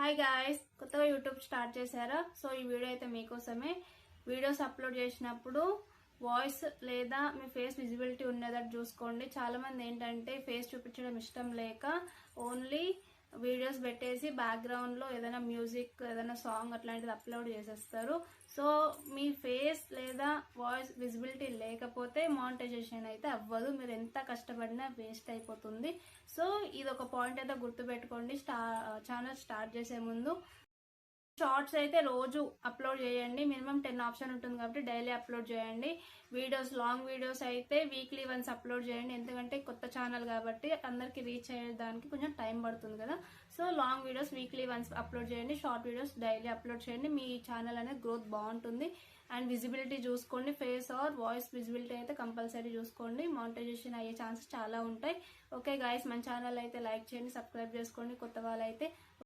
Hi guys, కొత్తగా YouTube start చేశారా? So ఈ వీడియో అయితే మీకోసమే. వీడియోస్ అప్లోడ్ చేసినప్పుడు వాయిస్ లేదా మీ ఫేస్ విజిబిలిటీ ఉన్నదని చూసుకోండి. చాలా మంది ఏంటంటే ఫేస్ చూపించడం ఇష్టం లేక ఓన్లీ వీడియోస్ పెట్టేసి బ్యాక్గ్రౌండ్ లో ఏదైనా మ్యూజిక్, ఏదైనా సాంగ్ అట్లాంటిది అప్లోడ్ చేసేస్తారు. సో మీ ఫేస్ లేదా వాయిస్ విజిబిలిటీ లేకపోతే మానిటైజేషన్ అయితే అవ్వదు. మీరు ఎంత కష్టపడినా వేస్ట్ అయిపోతుంది. సో ఇది ఒక పాయింట్ అయితే గుర్తుపెట్టుకోండి. ఛానల్ స్టార్ట్ చేసే ముందు షార్ట్స్ అయితే రోజు అప్లోడ్ చేయండి. మినిమం 10 ఆప్షన్ ఉంటుంది కాబట్టి డైలీ అప్లోడ్ చేయండి. వీడియోస్, లాంగ్ వీడియోస్ అయితే వీక్లీ వన్స్ అప్లోడ్ చేయండి. ఎందుకంటే కొత్త ఛానల్ కాబట్టి అందరికి రీచ్ అయ్యేదానికి కొంచెం టైం పడుతుంది కదా. So long videos weekly once upload చేయండి. షార్ట్ వీడియోస్ డైలీ అప్లోడ్ చేయండి. మీ ఛానల్ అనేది గ్రోత్ బాగుంటుంది. అండ్ విజిబిలిటీ చూసుకోండి. ఫేస్ ఆర్ వాయిస్ విజిబిలిటీ అయితే కంపల్సరీ చూసుకోండి. మానిటైజేషన్ అయ్యే ఛాన్సెస్ చాలా ఉంటాయి. ఓకే గాయస్, మన ఛానల్ అయితే లైక్ చేయండి, సబ్స్క్రైబ్ చేసుకోండి కొత్త వాళ్ళైతే.